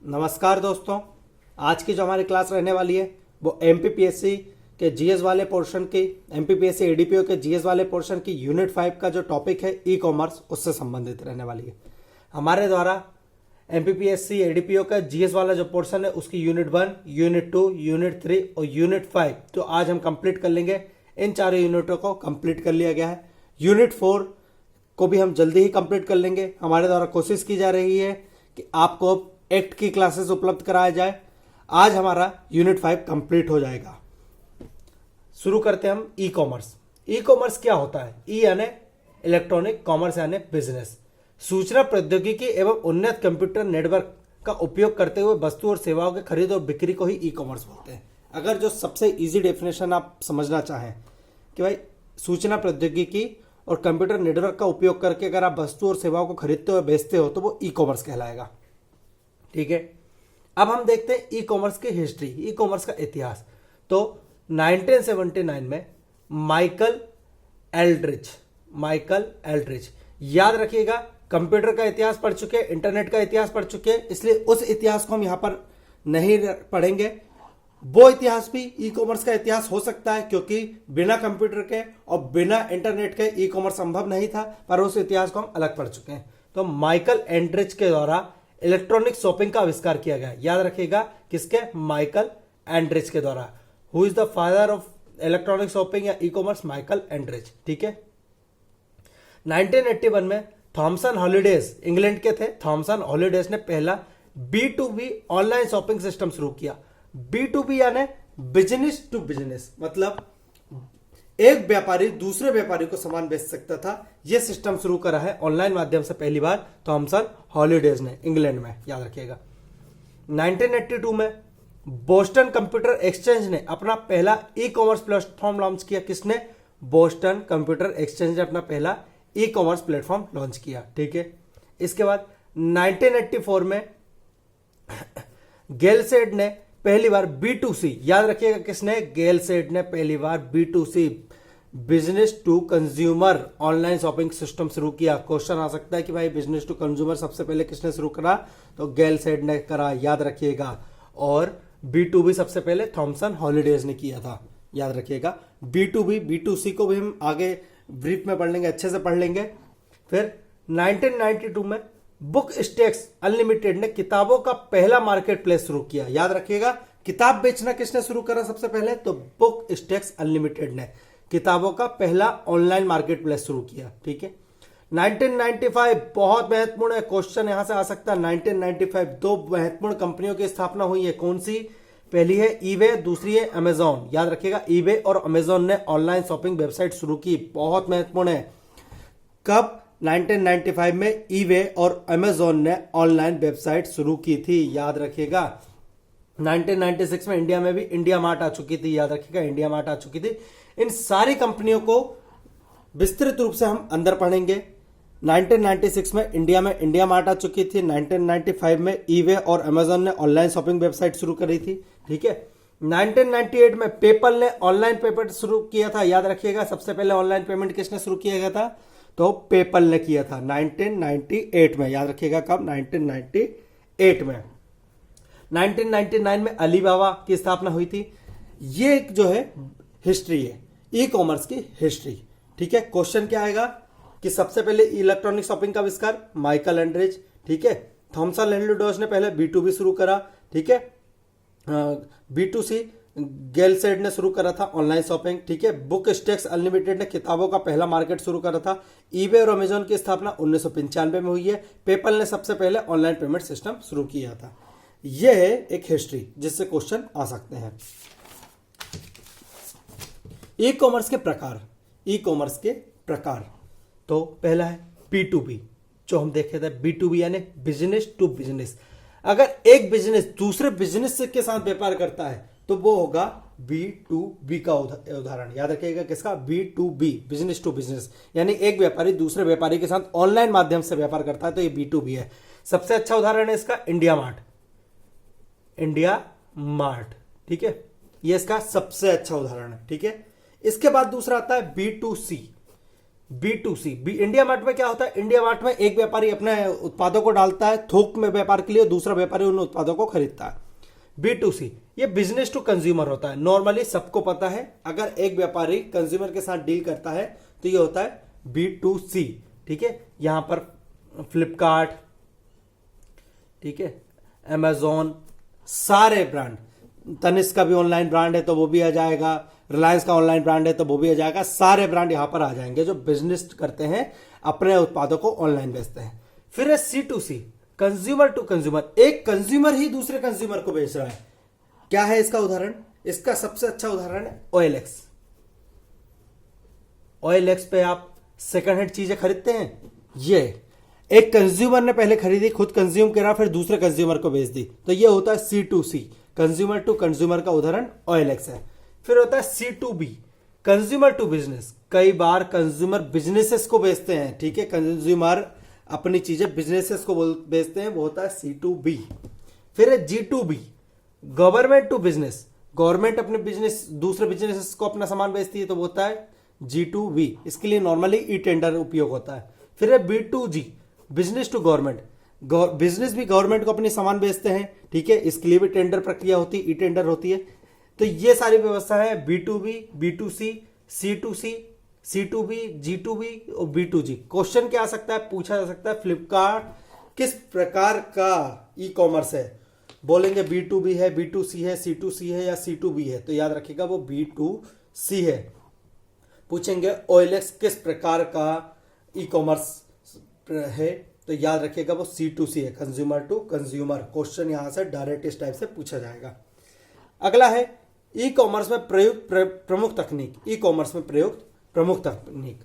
नमस्कार दोस्तों। आज की जो हमारी क्लास रहने वाली है वो एमपीपीएससी के जीएस वाले पोर्शन की, एमपीपीएससी एडीपीओ के जीएस वाले पोर्शन की यूनिट 5 का जो टॉपिक है ई कॉमर्स, उससे संबंधित रहने वाली है। हमारे द्वारा एमपीपीएससी एडीपीओ का जीएस वाला जो पोर्शन है उसकी यूनिट 1, यूनिट 2, यूनिट 3 और यूनिट 5 तो आज हम कंप्लीट कर लेंगे। इन चारों यूनिटों को कंप्लीट कर लिया गया है। यूनिट 4 को भी हम जल्दी ही कंप्लीट कर लेंगे। हमारे द्वारा कोशिश की जा रही है कि आपको एक्ट की क्लासेस उपलब्ध कराया जाए। आज हमारा यूनिट 5 कंप्लीट हो जाएगा। शुरू करते हैं हम ई कॉमर्स। ई कॉमर्स क्या होता है? ई यानी इलेक्ट्रॉनिक, कॉमर्स यानी बिजनेस। सूचना प्रौद्योगिकी एवं उन्नत कंप्यूटर नेटवर्क का उपयोग करते हुए वस्तु और सेवाओं के खरीद और बिक्री को ही ई कॉमर्स बोलते हैं। अगर जो सबसे इजी डेफिनेशन आप समझना चाहें कि भाई सूचना प्रौद्योगिकी और कंप्यूटर नेटवर्क का उपयोग करके अगर आप वस्तु और सेवाओं को खरीदते हो बेचते हो तो वो ई कॉमर्स कहलाएगा। ठीक है, अब हम देखते हैं ई कॉमर्स की हिस्ट्री, ई कॉमर्स का इतिहास। तो 1979 में माइकल एल्ड्रिच, याद रखिएगा, कंप्यूटर का इतिहास पढ़ चुके, इंटरनेट का इतिहास पढ़ चुके, इसलिए उस इतिहास को हम यहां पर नहीं पढ़ेंगे। वो इतिहास भी ई कॉमर्स का इतिहास हो सकता है, क्योंकि बिना कंप्यूटर के और बिना इंटरनेट के ई कॉमर्स संभव नहीं था, पर उस इतिहास को हम अलग पढ़ चुके हैं। तो माइकल एल्ड्रिच के द्वारा इलेक्ट्रॉनिक शॉपिंग का आविष्कार किया गया। याद रखिएगा, किसके? माइकल एल्ड्रिच के द्वारा। Who is the father of electronic shopping या ई कॉमर्स? Michael Aldrich. ठीक है। 1981 में थॉमसन हॉलिडेज, इंग्लैंड के थे, थॉमसन हॉलिडेज ने पहला B2B ऑनलाइन शॉपिंग सिस्टम शुरू किया। B2B यानी बिजनेस टू बिजनेस, मतलब एक व्यापारी दूसरे व्यापारी को सामान बेच सकता था। यह सिस्टम शुरू करा है ऑनलाइन माध्यम से पहली बार थॉमसन हॉलिडेज ने, इंग्लैंड में। याद रखिएगा। 1982 में बोस्टन कंप्यूटर एक्सचेंज ने अपना पहला ई कॉमर्स प्लेटफॉर्म लॉन्च किया। किसने? बोस्टन कंप्यूटर एक्सचेंज ने अपना पहला ई कॉमर्स प्लेटफॉर्म लॉन्च किया। ठीक है। इसके बाद 1984 में गेलसेड ने पहली बार B2C, याद रखिएगा, किसने? गेलसेड ने पहली बार B2C, business to consumer online shopping system शुरू किया। क्वेश्चन आ सकता है कि भाई बिजनेस टू कंज्यूमर सबसे पहले किसने शुरू करा? तो गेलसेड ने करा, याद रखिएगा। और B2B सबसे पहले थॉमसन हॉलिडेज ने किया था, याद रखिएगा। B2B B2C को भी हम आगे ब्रीफ में पढ़ लेंगे, अच्छे से पढ़ लेंगे। फिर 1992 में बुक स्टेक्स अनलिमिटेड ने किताबों का पहला मार्केट प्लेस शुरू किया। याद रखिएगा, किताब बेचना किसने शुरू करा सबसे पहले? तो बुक स्टेक्स अनलिमिटेड ने किताबों का पहला ऑनलाइन मार्केट प्लेस शुरू किया। ठीक है। 1995 बहुत महत्वपूर्ण है, क्वेश्चन यहां से आ सकता है। 1995 दो महत्वपूर्ण कंपनियों की स्थापना हुई है। कौन सी? पहली है ईबे, दूसरी है अमेजॉन। याद रखिएगा, ईबे और अमेजॉन ने ऑनलाइन शॉपिंग वेबसाइट शुरू की। बहुत महत्वपूर्ण है। कब? 1995 में ईबे और अमेजॉन ने ऑनलाइन वेबसाइट शुरू की थी, याद रखिएगा। 1996 में इंडिया में भी इंडिया मार्ट आ चुकी थी, याद रखिएगा, इंडिया मार्ट आ चुकी थी। इन सारी कंपनियों को विस्तृत रूप से हम अंदर पढ़ेंगे। 1996 में इंडिया मार्ट आ चुकी थी। 1995 में ईबे और अमेजॉन ने ऑनलाइन शॉपिंग वेबसाइट शुरू करी थी। ठीक है। 1998 में पेपल ने ऑनलाइन पेमेंट शुरू किया था। याद रखिएगा, सबसे पहले ऑनलाइन पेमेंट किसने शुरू किया गया था? तो पेपल ने किया था 1998 में। याद रखिएगा, कब? 1998 में। 1999 में अलीबाबा की स्थापना हुई थी। ये एक जो है हिस्ट्री है, ई कॉमर्स की हिस्ट्री। ठीक है। क्वेश्चन क्या आएगा कि सबसे पहले इलेक्ट्रॉनिक शॉपिंग का आविष्कार माइकल एल्ड्रिच। ठीक है। थॉमसन हॉलिडेज ने पहले B2B शुरू करा। ठीक है। B2C गेलसेड ने शुरू करा था ऑनलाइन शॉपिंग। ठीक है। बुक स्टेक्स अनलिमिटेड ने किताबों का पहला मार्केट शुरू करा था। ईबे और अमेजॉन की स्थापना 1995 में हुई है। पेपल ने सबसे पहले ऑनलाइन पेमेंट सिस्टम शुरू किया था। यह है एक हिस्ट्री जिससे क्वेश्चन आ सकते हैं। ई कॉमर्स के प्रकार, ई कॉमर्स के प्रकार तो पहला है B2B, जो हम देखे थे। B2B यानी बिजनेस टू बिजनेस। अगर एक बिजनेस दूसरे बिजनेस के साथ व्यापार करता है तो वो होगा B2B का उदाहरण। याद रखिएगा, किसका? B2B, बिजनेस टू बिजनेस, यानी एक व्यापारी दूसरे व्यापारी के साथ ऑनलाइन माध्यम से व्यापार करता है तो ये B2B है। सबसे अच्छा उदाहरण है इसका इंडिया मार्ट, इंडिया मार्ट। ठीक है, ये इसका सबसे अच्छा उदाहरण है। ठीक है। इसके बाद दूसरा आता है B2C, B2C इंडिया मार्ट में क्या होता है, इंडिया मार्ट में एक व्यापारी अपने उत्पादों को डालता है थोक में व्यापार के लिए, दूसरा व्यापारी उन उत्पादों को खरीदता है। B2C ये बिजनेस टू कंज्यूमर होता है। नॉर्मली सबको पता है, अगर एक व्यापारी कंज्यूमर के साथ डील करता है तो ये होता है B2C। ठीक है, यहां पर फ्लिपकार्ट, ठीक है, अमेजोन, सारे ब्रांड, तनिष्क का भी ऑनलाइन ब्रांड है तो वो भी आ जाएगा, रिलायंस का ऑनलाइन ब्रांड है तो वो भी आ जाएगा, सारे ब्रांड यहां पर आ जाएंगे जो बिजनेस करते हैं, अपने उत्पादों को ऑनलाइन बेचते हैं। फिर है C2C कंज्यूमर टू कंज्यूमर, एक कंज्यूमर ही दूसरे कंज्यूमर को बेच रहा है। क्या है इसका उदाहरण? इसका सबसे अच्छा उदाहरण है OLX। OLX पे आप सेकंड हैंड चीजें खरीदते हैं, ये एक कंज्यूमर ने पहले खरीदी, खुद कंज्यूम करा, फिर दूसरे कंज्यूमर को बेच दी, तो ये होता है C2C कंज्यूमर टू कंज्यूमर का उदाहरण OLX है। फिर होता है C2B कंज्यूमर टू बिजनेस, कई बार कंज्यूमर बिजनेसेस को बेचते हैं। ठीक है, कंज्यूमर अपनी चीजें बिजनेसेस को बेचते हैं, वो होता है C2B। फिर है G2B government to business, government अपने बिजनेस दूसरे बिजनेसेस को अपना सामान बेचती है तो वो होता है G2B। इसके लिए नॉर्मली ई टेंडर उपयोग होता है। फिर है B2G business to government, business भी गवर्नमेंट को अपनी सामान बेचते हैं। ठीक है, इसके लिए भी टेंडर प्रक्रिया होती है, ई टेंडर होती है। तो ये सारी व्यवस्था है B2B, B2C, C2C, C2B, G2B और B2G। क्वेश्चन क्या आ सकता है, पूछा जा सकता है फ्लिपकार्ट किस प्रकार का ई कॉमर्स है, बोलेंगे B2B है, B2C है, C2C है या C2B है, तो याद रखिएगा वो B2C है। पूछेंगे OLX किस प्रकार का ई कॉमर्स है, तो याद रखिएगा वो C2C है, कंज्यूमर टू कंज्यूमर। क्वेश्चन यहां से डायरेक्ट इस टाइप से पूछा जाएगा। अगला है ई कॉमर्स में प्रयुक्त प्रमुख तकनीक, ई कॉमर्स में प्रयुक्त प्रमुख तकनीक।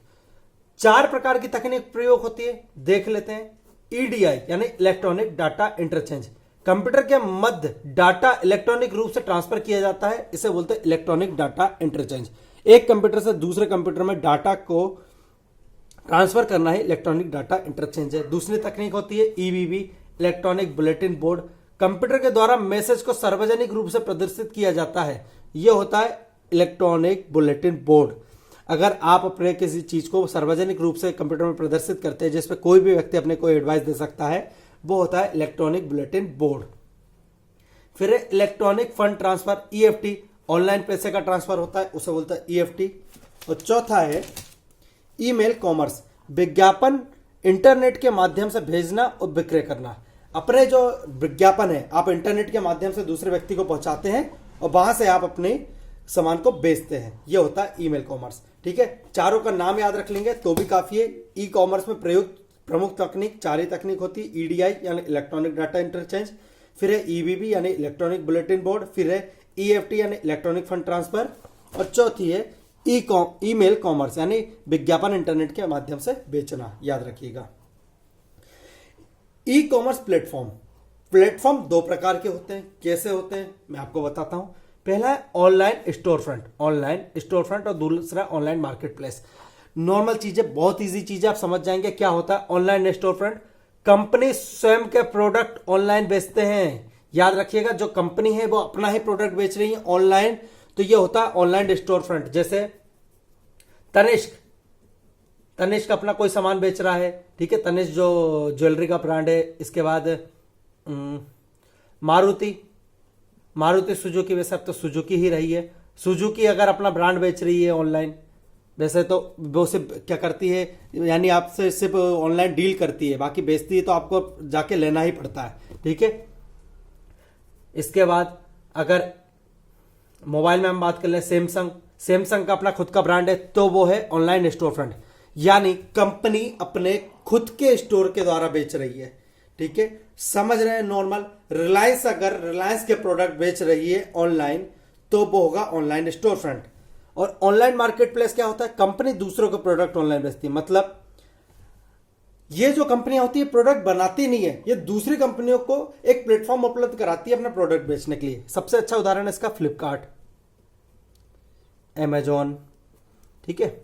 4 प्रकार की तकनीक प्रयोग होती है, देख लेते हैं। EDI यानी इलेक्ट्रॉनिक डाटा इंटरचेंज, कंप्यूटर के मध्य डाटा इलेक्ट्रॉनिक रूप से ट्रांसफर किया जाता है, इसे बोलते हैं इलेक्ट्रॉनिक डाटा इंटरचेंज। एक कंप्यूटर से दूसरे कंप्यूटर में डाटा को ट्रांसफर करना है, इलेक्ट्रॉनिक डाटा इंटरचेंज है। दूसरी तकनीक होती है EBB electronic bulletin board, computer के द्वारा मैसेज को सार्वजनिक रूप से प्रदर्शित किया जाता है, यह होता है इलेक्ट्रॉनिक बुलेटिन बोर्ड। अगर आप अपने किसी चीज को सार्वजनिक रूप से कंप्यूटर में प्रदर्शित करते हैं जिसपे कोई भी व्यक्ति अपने को एडवाइस दे सकता है, वो होता है इलेक्ट्रॉनिक बुलेटिन बोर्ड। फिर electronic fund transfer EFT, online पैसे का ट्रांसफर होता है, उसे बोलता है EFT। और चौथा है ईमेल कॉमर्स, विज्ञापन इंटरनेट के माध्यम से भेजना और विक्रय करना। अपने जो विज्ञापन है आप इंटरनेट के माध्यम से दूसरे व्यक्ति को पहुंचाते हैं और वहां से आप अपने सामान को बेचते हैं, यह होता है ईमेल कॉमर्स। ठीक है, चारों का नाम याद रख लेंगे तो भी काफी है। ई कॉमर्स में प्रयुक्त प्रमुख तकनीक 4 ही तकनीक होती है, EDI यानी इलेक्ट्रॉनिक डाटा इंटरचेंज, फिर है EBB यानी इलेक्ट्रॉनिक बुलेटिन बोर्ड, फिर है EFT यानी इलेक्ट्रॉनिक फंड ट्रांसफर, और चौथी है ईमेल कॉमर्स यानी विज्ञापन इंटरनेट के माध्यम से बेचना, याद रखिएगा। ई कॉमर्स प्लेटफॉर्म 2 प्रकार के होते हैं। कैसे होते हैं मैं आपको बताता हूं। पहला है ऑनलाइन स्टोर फ्रंट और दूसरा ऑनलाइन मार्केट प्लेस। नॉर्मल चीजें, बहुत इजी चीजें आप समझ जाएंगे। क्या होता है ऑनलाइन स्टोर फ्रंट? कंपनी स्वयं के प्रोडक्ट ऑनलाइन बेचते हैं, याद रखिएगा। जो कंपनी है वो अपना ही प्रोडक्ट बेच रही है ऑनलाइन, तो ये होता है ऑनलाइन स्टोर फ्रंट। जैसे तनिष्क अपना कोई सामान बेच रहा है, ठीक है, तनिष्क जो ज्वेलरी का ब्रांड है। इसके बाद मारुति सुजुकी, वैसे अब तो सुजुकी ही रही है। सुजुकी अगर अपना ब्रांड बेच रही है ऑनलाइन, वैसे तो वो सिर्फ क्या करती है, यानी आपसे सिर्फ ऑनलाइन डील करती है, बाकी बेचती है तो आपको जाके लेना ही पड़ता है, ठीक है। इसके बाद अगर मोबाइल में हम बात कर ले, सैमसंग का अपना खुद का ब्रांड है, तो वो है ऑनलाइन स्टोर फ्रंट, यानी कंपनी अपने खुद के स्टोर के द्वारा बेच रही है, ठीक है। समझ रहे हैं नॉर्मल। रिलायंस अगर रिलायंस के प्रोडक्ट बेच रही है ऑनलाइन, तो वो होगा ऑनलाइन स्टोर फ्रंट। और ऑनलाइन मार्केट प्लेस क्या होता है? कंपनी दूसरों के प्रोडक्ट ऑनलाइन बेचती है। मतलब ये जो कंपनियां होती है प्रोडक्ट बनाती नहीं है, ये दूसरी कंपनियों को एक प्लेटफॉर्म उपलब्ध कराती है अपना प्रोडक्ट बेचने के लिए। सबसे अच्छा उदाहरण है इसका फ्लिपकार्ट, अमेजॉन, ठीक है।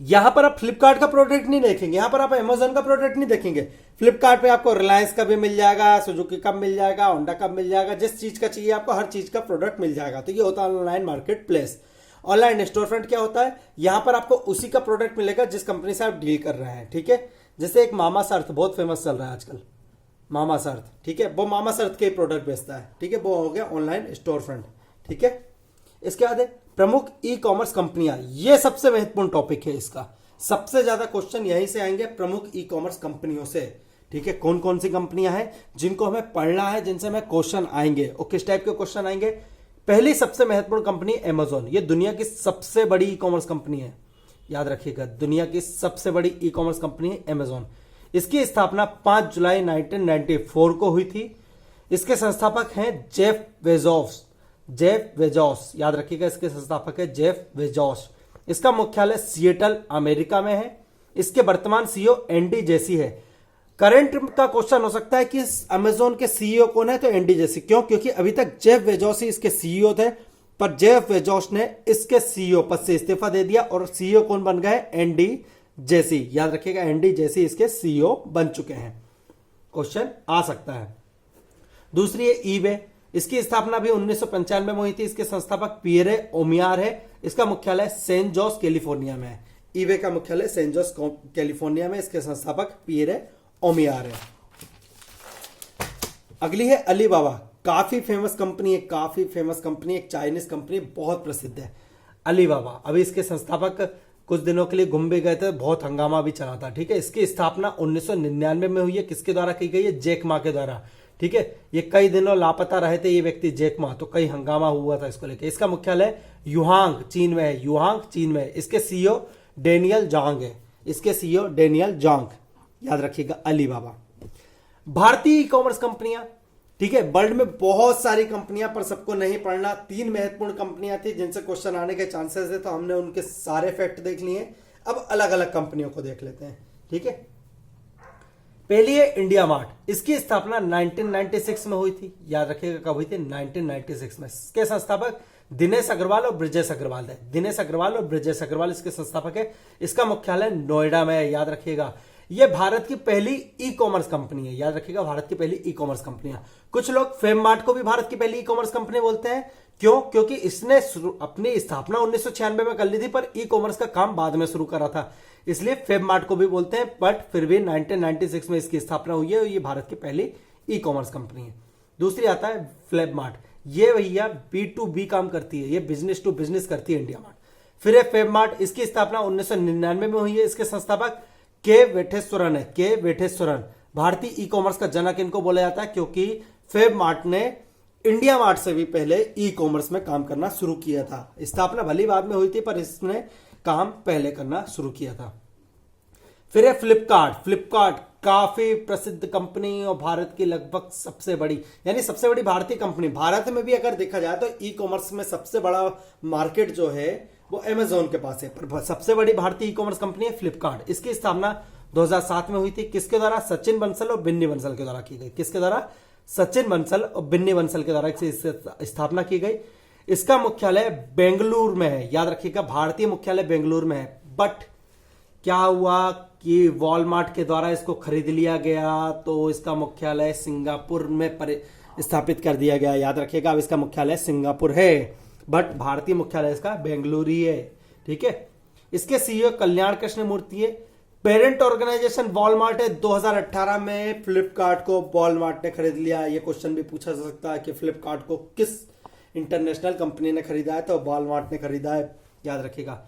यहां पर आप फ्लिपकार्ट का प्रोडक्ट नहीं देखेंगे, यहां पर आप अमेजॉन का प्रोडक्ट नहीं देखेंगे। फ्लिपकार्ट पे आपको रिलायंस का भी मिल जाएगा, सुजुकी का मिल जाएगा, होंडा का मिल जाएगा, जिस चीज का चाहिए आपको हर चीज का प्रोडक्ट मिल जाएगा। तो ये होता है online market place. Online store front क्या होता है, यहां पर आपको उसी का प्रोडक्ट मिलेगा जिस कंपनी से आप डील कर रहे हैं, ठीक है। जैसे एक मामास अर्थ बहुत फेमस चल रहा है आजकल, मामास अर्थ, ठीक है, वो मामास अर्थ के प्रोडक्ट बेचता है, ठीक है, वो हो गया ऑनलाइन स्टोर फ्रंट, ठीक है। इसके बाद है प्रमुख ई कॉमर्स कंपनियां, ये सबसे महत्वपूर्ण टॉपिक है, इसका सबसे ज्यादा क्वेश्चन यहीं से आएंगे, प्रमुख ई कॉमर्स कंपनियों से, ठीक है। कौन कौन सी कंपनियां हैं जिनको हमें पढ़ना है, जिनसे हमें क्वेश्चन आएंगे और किस टाइप के क्वेश्चन आएंगे। पहली सबसे महत्वपूर्ण कंपनी अमेजोन, ये दुनिया की सबसे बड़ी ई कॉमर्स कंपनी है, याद रखिएगा, दुनिया की सबसे बड़ी ई कॉमर्स कंपनी है अमेजोन। इसकी स्थापना 5 जुलाई 1994 को हुई थी। इसके संस्थापक हैं जेफ वेजोस, याद रखिएगा, इसके संस्थापक है जेफ वेजोस। इसका मुख्यालय सिएटल अमेरिका में है। इसके वर्तमान सीईओ एंडी जेसी है। करंट का क्वेश्चन हो सकता है कि अमेजोन के सीईओ कौन है, तो एंडी जेसी। क्यों? क्योंकि अभी तक जेफ वेजोस ही इसके सीईओ थे, पर जेफ वेजोस ने इसके सीईओ पद से इस्तीफा दे दिया और सीईओ कौन बन गए, एंडी जेसी, याद रखिएगा, एंडी जेसी इसके सीईओ बन चुके हैं। क्वेश्चन आ सकता है। दूसरी है ईबे, इसकी स्थापना भी 1995 में हुई थी। इसके संस्थापक पियरे ओमियार है। इसका मुख्यालय सेंट जोस कैलिफोर्निया में है। ईबे का मुख्यालय सेंट जोस कैलिफोर्निया में, इसके संस्थापक पियरे ओमियार है। अगली है अलीबाबा, काफी फेमस कंपनी है, काफी फेमस कंपनी, एक चाइनीज कंपनी, बहुत प्रसिद्ध है अलीबाबा। अभी इसके संस्थापक कुछ दिनों के लिए घूम भी गए थे, बहुत हंगामा भी चला था, ठीक है। इसकी स्थापना 1999 में हुई है। किसके द्वारा की गई है, जैक मा के द्वारा, ठीक है। ये कई दिनों लापता रहे थे ये व्यक्ति जैक मा, तो कई हंगामा हुआ था इसको लेकर। इसका मुख्यालय युहांग चीन में है, युहांग चीन में है। इसके सीईओ डेनियल जांग है, इसके सीईओ डेनियल जांग, याद रखिएगा अलीबाबा। भारतीय ई कॉमर्स कंपनियां, ठीक है, वर्ल्ड में बहुत सारी कंपनियां, पर सबको नहीं पढ़ना। 3 महत्वपूर्ण कंपनियां थी जिनसे क्वेश्चन आने के चांसेस है, तो हमने उनके सारे फैक्ट देख लिए। अब अलग अलग कंपनियों को देख लेते हैं, ठीक है। पहली है इंडिया मार्ट। इसकी स्थापना 1996 में हुई थी, याद रखिएगा कब हुई थी, 1996 में। इसके संस्थापक दिनेश अग्रवाल और ब्रिजेश अग्रवाल है। दिनेश अग्रवाल और ब्रिजेश अग्रवाल इसके संस्थापक है। इसका मुख्यालय नोएडा में है, याद रखिएगा। यह भारत की पहली ई कॉमर्स कंपनी है, याद रखिएगा, भारत की पहली ई कॉमर्स कंपनी है। कुछ लोग फेम मार्ट को भी भारत की पहली ई कॉमर्स कंपनी बोलते हैं। क्यों? क्योंकि इसने अपनी स्थापना 1996 में कर ली थी, पर ई कॉमर्स का काम बाद में शुरू करा था, इसलिए फेम मार्ट को भी बोलते हैं। बट फिर भी 1996 में इसकी स्थापना हुई है और ये भारत की पहली ई कॉमर्स कंपनी है। दूसरी आता है फ्लिप मार्ट। ये भैया B2B काम करती है, ये बिजनेस टू बिजनेस करती है इंडिया मार्ट। फिर है फेम मार्ट। इसकी स्थापना 1999 में हुई है। इसके संस्थापक के वेठेश्वरन है, के वेठेश्वरन। भारतीय ई कॉमर्स का जनक इनको बोला जाता है, क्योंकि फेब मार्ट ने इंडिया मार्ट से भी पहले ई कॉमर्स में काम करना शुरू किया था। स्थापना भली बाद में हुई थी, पर इसने काम पहले करना शुरू किया था। फिर है फ्लिपकार्ट। फ्लिपकार्ट काफी प्रसिद्ध कंपनी और भारत की लगभग सबसे बड़ी, यानी सबसे बड़ी भारतीय कंपनी। भारत में भी अगर देखा जाए तो ई कॉमर्स में सबसे बड़ा मार्केट जो है वो अमेजोन के पास है, पर सबसे बड़ी भारतीय ई कॉमर्स कंपनी है फ्लिपकार्ट। इसकी स्थापना 2007 में हुई थी। किसके द्वारा? सचिन बंसल और बिन्नी बंसल के द्वारा की गई। किसके द्वारा? सचिन बंसल और बिन्नी बंसल के द्वारा इसकी स्थापना की गई। इसका मुख्यालय बेंगलुरु में है, याद रखिएगा, भारतीय मुख्यालय बेंगलुरु में है। बट क्या हुआ कि वॉलमार्ट के द्वारा इसको खरीद लिया गया, तो इसका मुख्यालय सिंगापुर में स्थापित कर दिया गया, याद रखिएगा। अब इसका मुख्यालय सिंगापुर है, बट भारतीय मुख्यालय इसका बेंगलुरु ही है, ठीक है। इसके सीईओ कल्याण कृष्ण मूर्ति है। पेरेंट ऑर्गेनाइजेशन वॉलमार्ट है। 2018 में फ्लिपकार्ट को वॉलमार्ट ने खरीद लिया। ये क्वेश्चन भी पूछा जा सकता है कि फ्लिपकार्ट को किस इंटरनेशनल कंपनी ने खरीदा है, तो वॉलमार्ट ने खरीदा है, याद रखिएगा।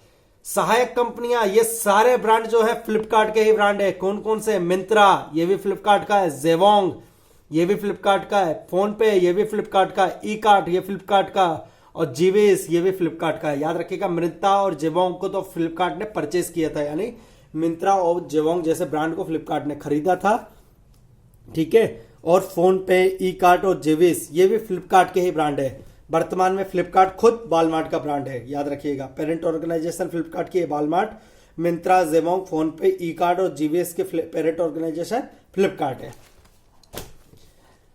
सहायक कंपनियां, ये सारे ब्रांड जो है फ्लिपकार्ट के ही ब्रांड है। कौन कौन से? मिंत्रा, ये भी फ्लिपकार्ट का है। जेबोंग, ये भी फ्लिपकार्ट का है। फोन पे, ये भी फ्लिपकार्ट का है। ई कार्ट, ये फ्लिपकार्ट का, और जीवेस, ये भी फ्लिपकार्ट का है, याद रखिएगा। मिंत्रा और जेबोंग को तो फ्लिपकार्ट ने परचेज किया था, यानी मिंत्रा और जेबोंग जैसे ब्रांड को फ्लिपकार्ट ने खरीदा था, ठीक है। और फोन पे, ई कार्ट और जेवेस, ये भी फ्लिपकार्ट के ही ब्रांड है। वर्तमान में फ्लिपकार्ट खुद वॉलमार्ट का ब्रांड है, याद रखिएगा। पेरेंट ऑर्गेनाइजेशन फ्लिपकार्ट की है वॉलमार्ट। मिंत्रा, जेबोंग, फोन पे, ई कार्ट और जीवेस के पेरेंट ऑर्गेनाइजेशन फ्लिपकार्ट है।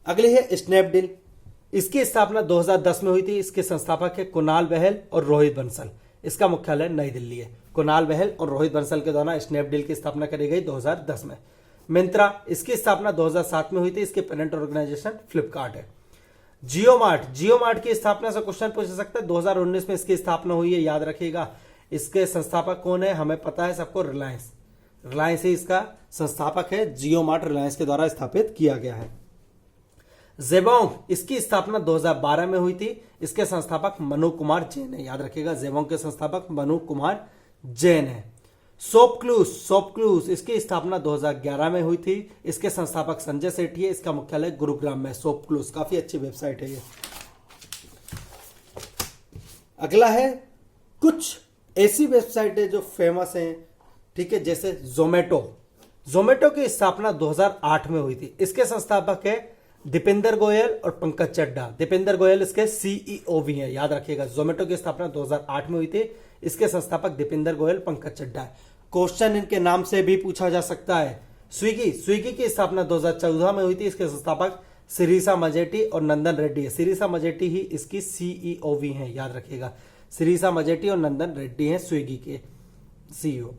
अगली है स्नैपडील। इसकी स्थापना 2010 में हुई थी। इसके संस्थापक है कुणाल बहल और रोहित बंसल। इसका मुख्यालय नई दिल्ली है। कुणाल बहल और रोहित बंसल के द्वारा स्नैपडील की स्थापना करी गई 2010 में। मिंत्रा, इसकी स्थापना 2007 में हुई थी। इसके पेरेंट ऑर्गेनाइजेशन फ्लिपकार्ट है। जियो मार्ट की स्थापना से क्वेश्चन पूछ सकता है, 2019 में इसकी स्थापना हुई है, याद रखिएगा। इसके संस्थापक कौन है, हमें पता है सबको, रिलायंस ही इसका संस्थापक है। जियो मार्ट रिलायंस के द्वारा स्थापित किया गया है। जेबोंग, इसकी स्थापना 2012 में हुई थी। इसके संस्थापक मनु कुमार जैन है, याद रखिएगा। जेबोंग के संस्थापक मनु कुमार जैन है। शॉपक्लूज, इसकी स्थापना 2011 में हुई थी। इसके संस्थापक संजय सेठी है। इसका मुख्यालय गुरुग्राम में। शॉपक्लूज काफी अच्छी वेबसाइट है ये। अगला है कुछ ऐसी वेबसाइट है जो फेमस है, ठीक है, जैसे जोमेटो की स्थापना 2008 में हुई थी। इसके संस्थापक है दीपेंद्र गोयल और पंकज चड्ढा। दीपेंद्र गोयल इसके सीईओ भी हैं, याद रखिएगा। जोमेटो की स्थापना 2008 में हुई थी। इसके संस्थापक दीपेंद्र गोयल, पंकज चड्ढा है। क्वेश्चन इनके नाम से भी पूछा जा सकता है। स्विगी की स्थापना 2014 में हुई थी। इसके संस्थापक सिरीसा मजेटी और नंदन रेड्डी है। सिरीसा मजेटी ही इसकी सीईओ भी हैं, याद रखिएगा। सिरीसा मजेटी और नंदन रेड्डी हैं स्विगी के सीईओ।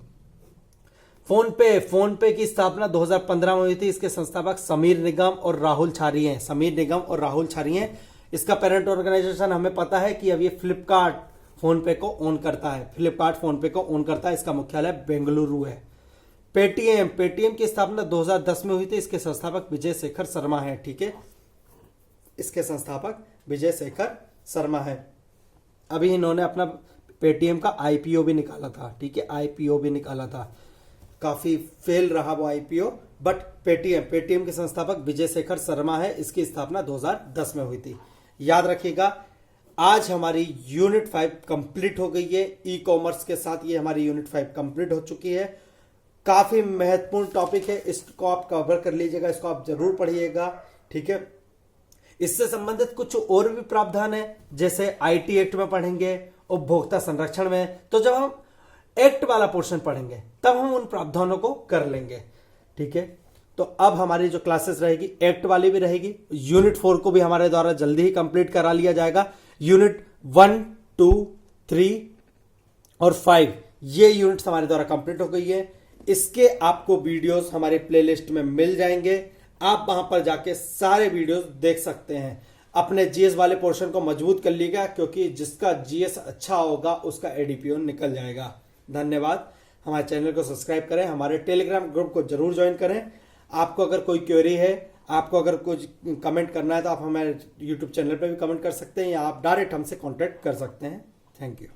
फोन पे की स्थापना 2015 में हुई थी। इसके संस्थापक समीर निगम और राहुल छारी हैं। इसका पेरेंट ऑर्गेनाइजेशन हमें पता है कि अब ये फ्लिपकार्ट फोन पे को ओन करता है। इसका मुख्यालय बेंगलुरु है। पेटीएम की स्थापना 2010 में हुई थी। इसके संस्थापक विजय शेखर शर्मा है, ठीक है। इसके संस्थापक विजय शेखर शर्मा है। अभी इन्होंने अपना पेटीएम का आईपीओ भी निकाला था, ठीक है। आईपीओ भी निकाला था, काफी फेल रहा वो आईपीओ, बट पेटीएम के संस्थापक विजय शेखर शर्मा है। इसकी स्थापना 2010 में हुई थी, याद रखिएगा। आज हमारी यूनिट 5 कंप्लीट हो गई है। ई कॉमर्स के साथ ये हमारी यूनिट 5 कंप्लीट हो चुकी है। काफी महत्वपूर्ण टॉपिक है, इसको आप कवर कर लीजिएगा, इसको आप जरूर पढ़िएगा, ठीक है। इससे संबंधित कुछ और भी प्रावधान है, जैसे आईटी एक्ट में पढ़ेंगे, उपभोक्ता संरक्षण में। तो जब हम एक्ट वाला पोर्शन पढ़ेंगे तब हम उन प्रावधानों को कर लेंगे, ठीक है। तो अब हमारी जो क्लासेस रहेगी एक्ट वाली भी रहेगी। यूनिट 4 को भी हमारे द्वारा जल्दी ही कंप्लीट करा लिया जाएगा। यूनिट 1, 2, 3 और 5 ये यूनिट्स हमारे द्वारा कंप्लीट हो गई है। इसके आपको वीडियोस हमारे प्लेलिस्ट में मिल जाएंगे, आप वहां पर जाके सारे वीडियोस देख सकते हैं। अपने जीएस वाले पोर्शन को मजबूत कर लीजिएगा, क्योंकि जिसका जीएस अच्छा होगा उसका एडीपीओ निकल जाएगा। धन्यवाद। हमारे चैनल को सब्सक्राइब करें, हमारे टेलीग्राम ग्रुप को जरूर ज्वाइन करें। आपको अगर कोई क्वेरी है, आपको अगर कुछ कमेंट करना है तो आप हमारे यूट्यूब चैनल पर भी कमेंट कर सकते हैं, या आप डायरेक्ट हमसे कांटेक्ट कर सकते हैं। Thank you.